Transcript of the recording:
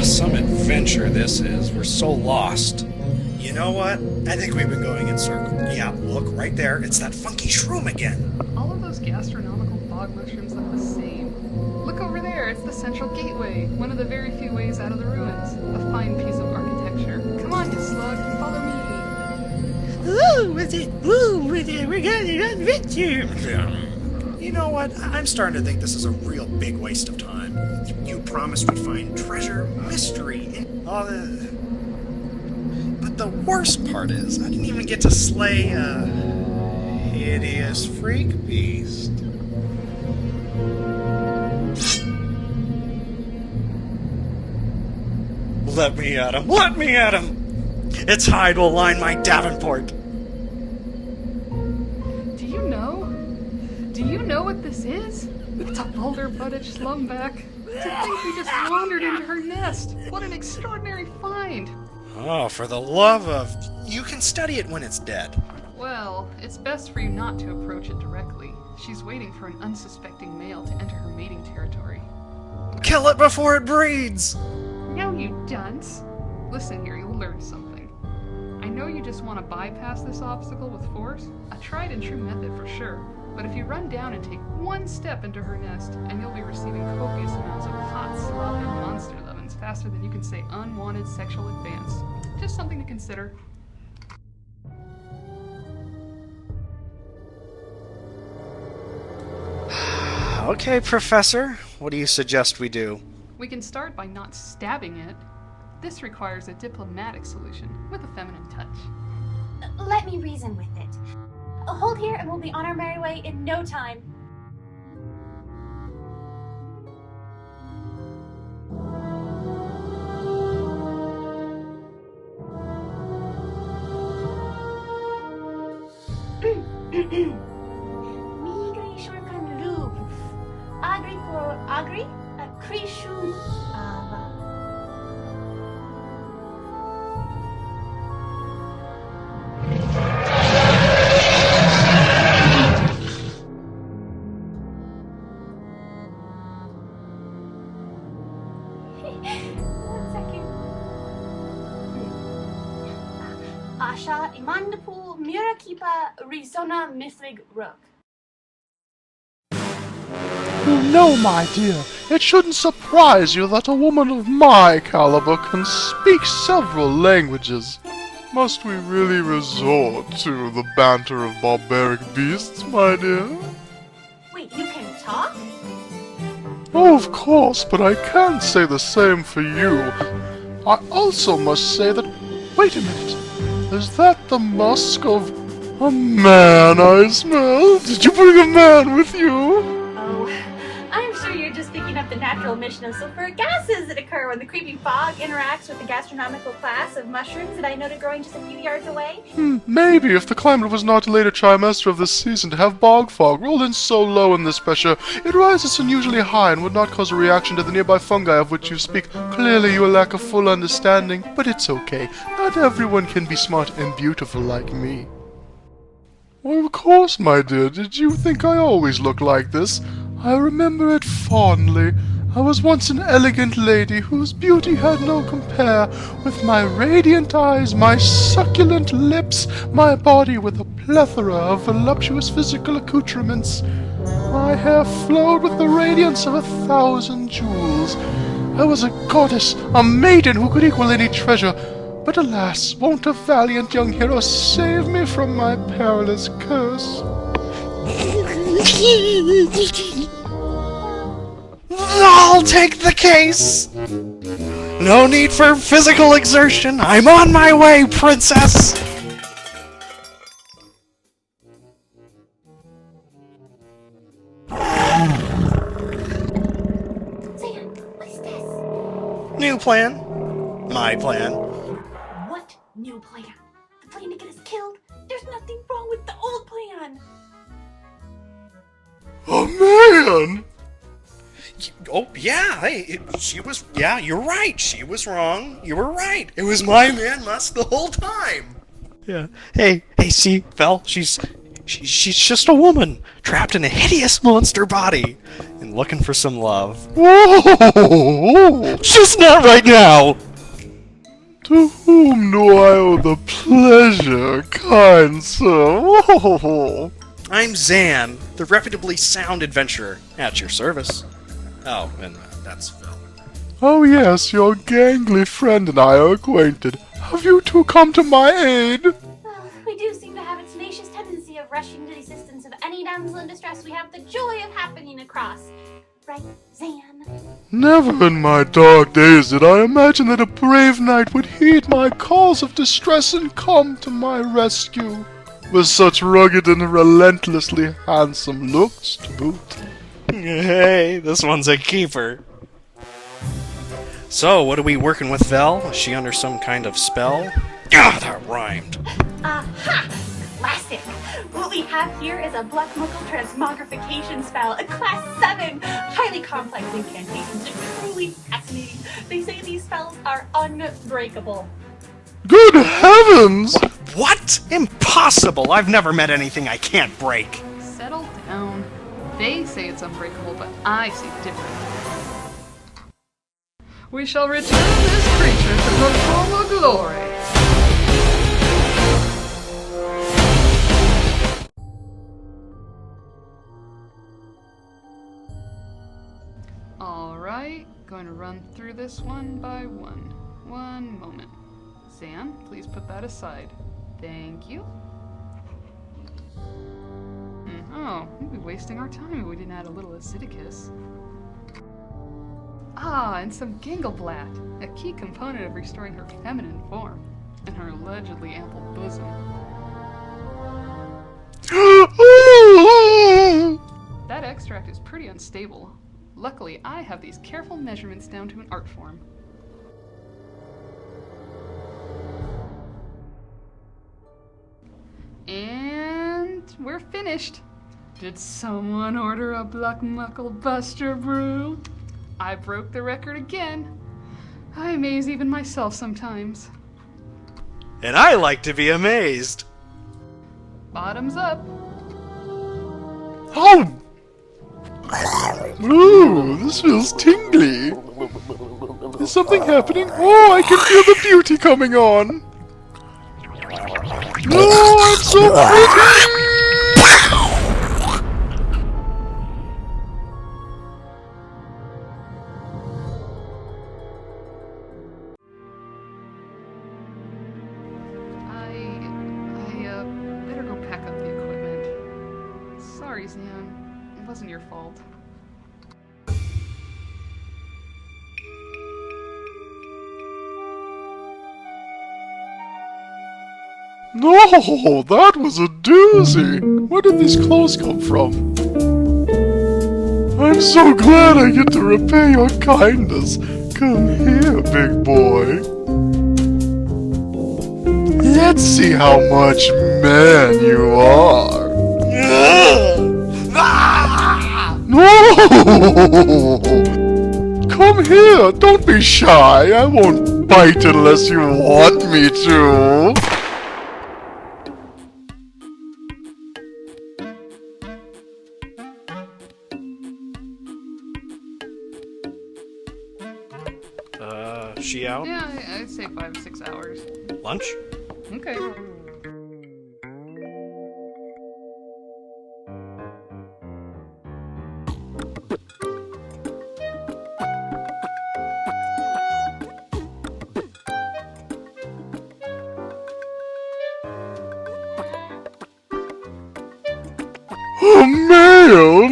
Some adventure this is. We're so lost. You know what? I think we've been going in circles. Yeah, look, right there. It's that funky shroom again. All of those gastronomical bog mushrooms look the same. Look over there, it's the central gateway, one of the very few ways out of the ruins. A fine piece of architecture. Come on, you slug, follow me. Ooh, with it, we're going on adventure. You know what? I'm starting to think this is a real big waste of time. You promised we'd find treasure, mystery, and all the... But the worst part is, I didn't even get to slay a hideous freak beast. Let me at him! Let me at him! Its hide will line my Davenport. Do you know? Do you know what this is? It's a boulder-butted Schlumbak. To think we just wandered into her nest. What an extraordinary find. Oh, for the love of... You can study it when it's dead. Well, it's best for you not to approach it directly. She's waiting for an unsuspecting male to enter her mating territory. Kill it before it breeds! No, you dunce. Listen here, you'll learn something. I know you just want to bypass this obstacle with force, a tried and true method for sure, but if you run down and take one step into her nest, and you'll be receiving copious amounts of hot, sloppy monster lovin's faster than you can say unwanted sexual advance. Just something to consider. Okay, Professor. What do you suggest we do? We can start by not stabbing it. This requires a diplomatic solution with a feminine touch. Let me reason with it. Hold here and we'll be on our merry way in no time. Migri shurkan lub. Agri por agri, a krishu ava. One second. Asha imandapu mirakipa risona mislig rook. No, my dear, it shouldn't surprise you that a woman of my caliber can speak several languages. Must we really resort to the banter of barbaric beasts, my dear? Wait, you can talk? Oh, of course, but I can't say the same for you. I also must say that... Wait a minute. Is that the musk of a man I smell? Did you bring a man with you? Oh, I'm sure you're just picking up the natural emission of sulfuric gases that occur when the creepy fog interacts with the gastronomical class of mushrooms that I noted growing just a few yards away. Maybe if the climate was not a later trimester of this season to have bog fog rolled in so low in this pressure, it rises unusually high and would not cause a reaction to the nearby fungi of which you speak. Clearly you lack a full understanding, but it's okay. Not everyone can be smart and beautiful like me. Well, of course, my dear. Did you think I always look like this? I remember it fondly. I was once an elegant lady whose beauty had no compare, with my radiant eyes, my succulent lips, my body with a plethora of voluptuous physical accoutrements. My hair flowed with the radiance of 1,000 jewels. I was a goddess, a maiden who could equal any treasure. But alas, won't a valiant young hero save me from my perilous curse? I'll take the case! No need for physical exertion. I'm on my way, princess! Sam, what's this? New plan. My plan. What new plan? The plan to get us killed? There's nothing wrong with the old plan. A man! Oh, yeah, hey, she was... Yeah, you're right. She was wrong. You were right. It was my man Musk the whole time. Yeah. Hey, see, Vel, she's... She's just a woman, trapped in a hideous monster body, and looking for some love. Whoa! Just not right now! To whom do I owe the pleasure, kind sir? Whoa! I'm Zan, the reputably sound adventurer, at your service. Oh, and that's Phil. Oh yes, your gangly friend and I are acquainted. Have you two come to my aid? Well, we do seem to have a tenacious tendency of rushing to the assistance of any damsel in distress we have the joy of happening across. Right, Zan? Never in my dark days did I imagine that a brave knight would heed my calls of distress and come to my rescue, with such rugged and relentlessly handsome looks to boot. Hey, this one's a keeper. So, what are we working with, Vel? Is she under some kind of spell? Ah, that rhymed. Aha! Classic! What we have here is a Black Muckle Transmogrification spell, a Class 7! Highly complex incantations, and truly fascinating. They say these spells are unbreakable. Good heavens! What? Impossible! I've never met anything I can't break. Settle down. They say it's unbreakable, but I see different. We shall return this creature to her former glory. Alright, going to run through this one by one. One moment. Zan, please put that aside. Thank you. Oh, we'd be wasting our time if we didn't add a little Acidicus. Ah, and some Gangleblatt, a key component of restoring her feminine form, and her allegedly ample bosom. That extract is pretty unstable. Luckily, I have these careful measurements down to an art form. And we're finished. Did someone order a Black Muckle Buster brew? I broke the record again. I amaze even myself sometimes. And I like to be amazed. Bottoms up. Oh! Ooh, this feels tingly. Is something happening? Oh, I can feel the beauty coming on. No, I'm so pretty! I better go pack up the equipment. Sorry, Zan. It wasn't your fault. No, that was a doozy. Where did these clothes come from? I'm so glad I get to repay your kindness. Come here, big boy. Let's see how much man you are. No! Come here, don't be shy. I won't bite unless you want me to. She out? Yeah, I'd say 5 or 6 hours. Lunch? Okay. A male